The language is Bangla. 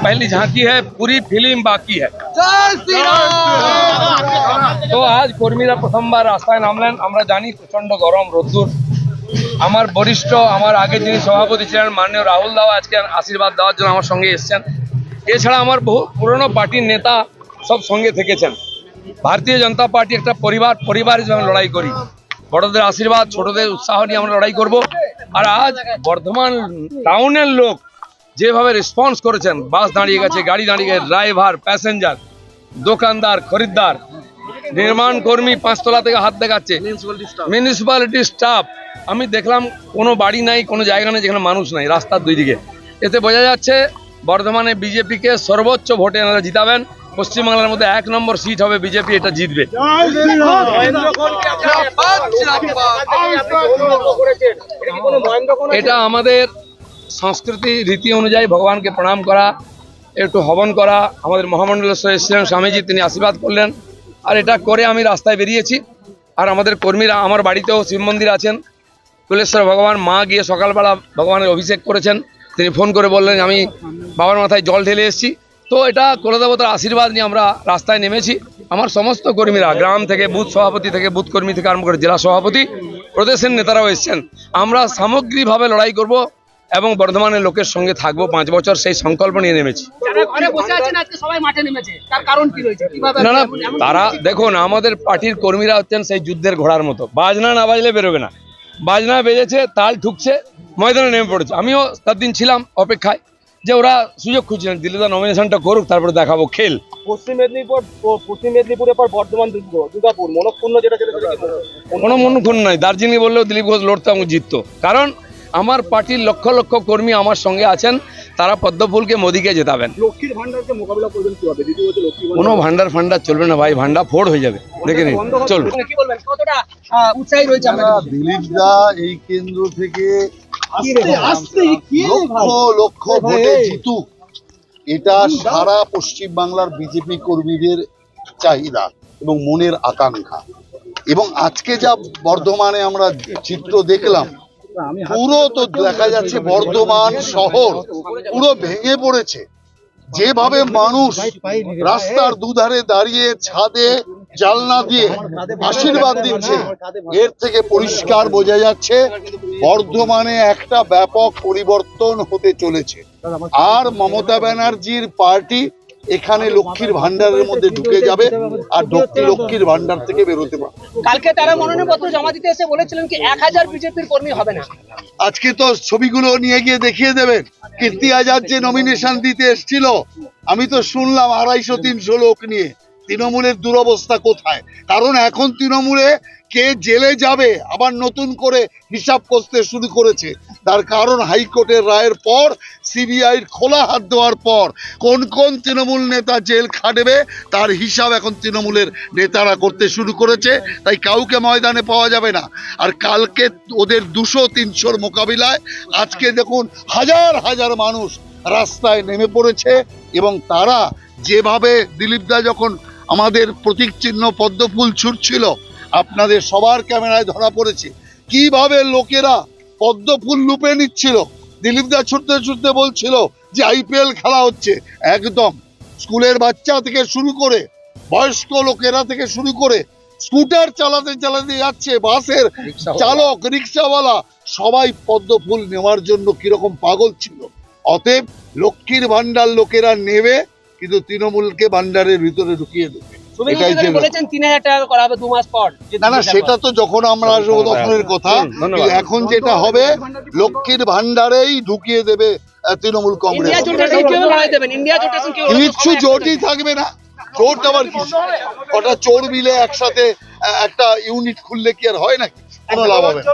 पहली झांकी है, पूरी फिल्म बाकी है। तो आज কর্মীরা প্রথমবার রাস্তায় নামলেন। আমরা জানি প্রচন্ড গরম, রোদ্দুর। আমার বরিষ্ঠ, আমার আগে যিনি সভাপতি ছিলেন মাননীয় রাহুল দাও আজকে আশীর্বাদ দেওয়ার জন্য আমার সঙ্গে এসেছেন। এছাড়া আমার বহু পুরনো পার্টির নেতা সব সঙ্গে থেকেছেন। ভারতীয় জনতা পার্টি একটা পরিবার হিসেবে লড়াই করি। বড়দের আশীর্বাদ, ছোটদের উৎসাহ নিয়ে আমরা লড়াই করব। আর আজ বর্ধমান টাউনের লোক যেভাবে রেসপন্স করেছেন, বাস দাঁড়িয়ে গেছে, গাড়ি দাঁড়িয়ে গেছে, ড্রাইভার, প্যাসেঞ্জার, দোকানদার, খরিদ্দার, নির্মাণ কর্মী পাঁচতলা থেকে হাত দেখাচ্ছে, মিউনিসিপ্যালিটি স্টাফ। আমি দেখলাম কোনো বাড়ি নাই, কোনো জায়গা নেই যেখানে মানুষ নাই, রাস্তার দুই দিকে। এতে বোঝা যাচ্ছে বর্ধমানে বিজেপিকে সর্বোচ্চ ভোটে এনারা জিতাবেন। পশ্চিমবাংলার মধ্যে 1 নম্বর সিট হবে বিজেপি, এটা জিতবে। এটা আমাদের সংস্কৃতি রীতি অনুযায়ী ভগবানকে প্রণাম করা, একটু হবন করা। আমাদের মহামণ্ডলেশ্বর এসেছিলেন স্বামীজি, তিনি আশীর্বাদ করলেন। আর এটা করে আমি রাস্তায় বেরিয়েছি। আর আমাদের কর্মীরা, আমার বাড়িতেও শিব মন্দির আছেন, কুলেশ্বর ভগবান, মা গিয়ে সকালবেলা ভগবানের অভিষেক করেছেন। তিনি ফোন করে বললেন আমি বাবার মাথায় জল ঢেলে এসেছি। তো এটা কুলদেবতার আশীর্বাদ নিয়ে আমরা রাস্তায় নেমেছি। আমার সমস্ত কর্মীরা, গ্রাম থেকে বুথ সভাপতি থেকে বুথ কর্মী থেকে আরম্ভ করে জেলা সভাপতি, প্রদেশের নেতারাও এসেছেন। আমরা সামগ্রিকভাবে লড়াই করব এবং বর্ধমানের লোকের সঙ্গে থাকবো 5 বছর, সেই সংকল্প নিয়ে নেমেছি। না না, তারা দেখুন, আমাদের পার্টির কর্মীরা হচ্ছেন সেই যুদ্ধের ঘোড়ার মতো, বাজনা না বাজলে বেরোবে না। বাজনা বেজেছে, তাল ঠুকছে, ময়দানে নেমে পড়েছে। আমিও তার দিন ছিলাম অপেক্ষায় যে ওরা সুযোগ খুঁজছিলেন, দিল্লিতে নমিনেশনটা করুক, তারপরে দেখাবো খেল। পশ্চিম মেদিনীপুরের পর বর্ধমান, দুর্গাপুর মনক্ষুণ্ণ যেটা ছিল, কোনো মনক্ষুণ্ণ নয়। দার্জিলিং বললেও দিলীপ ঘোষ লড়তো এবং জিততো, কারণ আমার পার্টির লক্ষ লক্ষ কর্মী আমার সঙ্গে আছেন। তারা পদ্মফুলকে মোদীকে জেতাবেন। লক্ষ্মীর ভান্ডারকে মোকাবিলা করবেন কিভাবে? কোনো ভান্ডার চলবে না ভাই, ভান্ডার ফোড় হয়ে যাবে, দেখে নিন চলবে। দিলীপ দা এই কেন্দ্র থেকে লক্ষ ভোটে জিতুক, এটা সারা পশ্চিম বাংলার বিজেপি কর্মীদের চাহিদা এবং মনের আকাঙ্ক্ষা। এবং আজকে যা বর্ধমানে আমরা চিত্র দেখলাম, পুরো তো দেখা যাচ্ছে বর্ধমান শহর পুরো ভেঙে পড়েছে। যেভাবে মানুষ রাস্তার দুধারে দাঁড়িয়ে ছাদে জানলা দিয়ে আশীর্বাদ দিচ্ছে, এর থেকে পরিষ্কার বোঝা যাচ্ছে বর্ধমানে একটা ব্যাপক পরিবর্তন হতে চলেছে। আর মমতা ব্যানার্জির পার্টি এখানে লক্ষ্মীর ভান্ডারের মধ্যে ঢুকে যাবে আর লক্ষ্মীর ভান্ডার থেকে বেরোতে পারবে। কালকে তারা মনোনয়নপত্র জমা দিতে এসে বলেছিলেন কি 1000 বিজেপির কর্মী হবে না। আজকে তো ছবিগুলো নিয়ে গিয়ে দেখিয়ে দেবেন। কীর্তি আজাদ যে নমিনেশন দিতে এসেছিল, আমি তো শুনলাম 250-300 লোক নিয়ে। তৃণমূলের দুরবস্থা কোথায়? কারণ এখন তৃণমূলে কে জেলে যাবে আবার নতুন করে হিসাব করতে শুরু করেছে। তার কারণ হাইকোর্টের রায়ের পর, সিবিআইর খোলা হাত দেওয়ার পর কোন কোন তৃণমূল নেতা জেল খাটবে তার হিসাব এখন তৃণমূলের নেতারা করতে শুরু করেছে। তাই কাউকে ময়দানে পাওয়া যাবে না। আর কালকে ওদের 200-300 মোকাবিলায় আজকে দেখুন হাজার হাজার মানুষ রাস্তায় নেমে পড়েছে। এবং তারা যেভাবে দিলীপ দা যখন আমাদের প্রতীক চিহ্ন পদ্মফুল ছুটছিল, আপনাদের সবার ক্যামেরায় ধরা পড়েছে কিভাবে লোকেরা পদ্মফুল লুপে নিচ্ছিল। দিলীপ দা ছুটতে ছুটতে বলছিল যে IPL খেলা হচ্ছে। একদম স্কুলের বাচ্চা থেকে শুরু করে বয়স্ক লোকেরা থেকে শুরু করে স্কুটার চালাতে চালাতে যাচ্ছে, বাসের চালক, রিক্সাওয়ালা, সবাই পদ্মফুল নেওয়ার জন্য কিরকম পাগল ছিল। অতএব লক্ষ্মীর ভান্ডার লোকেরা নেবে, কিন্তু তৃণমূলকে ভান্ডারের ভিতরে ঢুকিয়ে দেবে। না না, সেটা তো যখন আমরা আসবো তখনের কথা। এখন যেটা হবে, লক্ষ্মীর ভান্ডারেই ঢুকিয়ে দেবে তৃণমূল কংগ্রেস। কিচ্ছু জোটই থাকবে না। জোট আবার কি? ওটা চোর মিলে একসাথে একটা ইউনিট খুললে কি আর হয় নাকি? কোনো লাভ হবে না।